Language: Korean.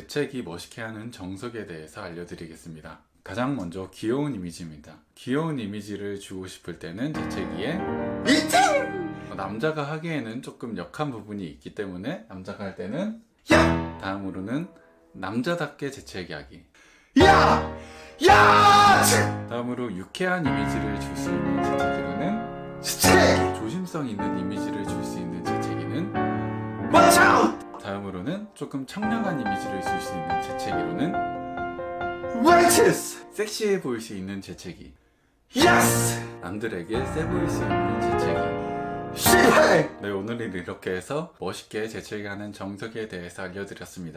재채기 멋있게 하는 정석에 대해서 알려드리겠습니다. 가장 먼저 귀여운 이미지입니다. 귀여운 이미지를 주고 싶을 때는 재채기에 남자가 하기에는 조금 역한 부분이 있기 때문에 남자가 할 때는 야! 다음으로는 남자답게 재채기하기. 야! 야! 다음으로 유쾌한 이미지를 줄 수 있는 재채기로는 재채기! 조심성 있는 이미지를 줄 수 있는 재채기는 Watch out! 다음으로는 조금 청량한 이미지를 줄 수 있는 재채기로는 Righteous! 섹시해 보일 수 있는 재채기. Yes! 남들에게 세 보일 수 있는 재채기. 네, 오늘은 이렇게 해서 멋있게 재채기하는 정석에 대해서 알려드렸습니다.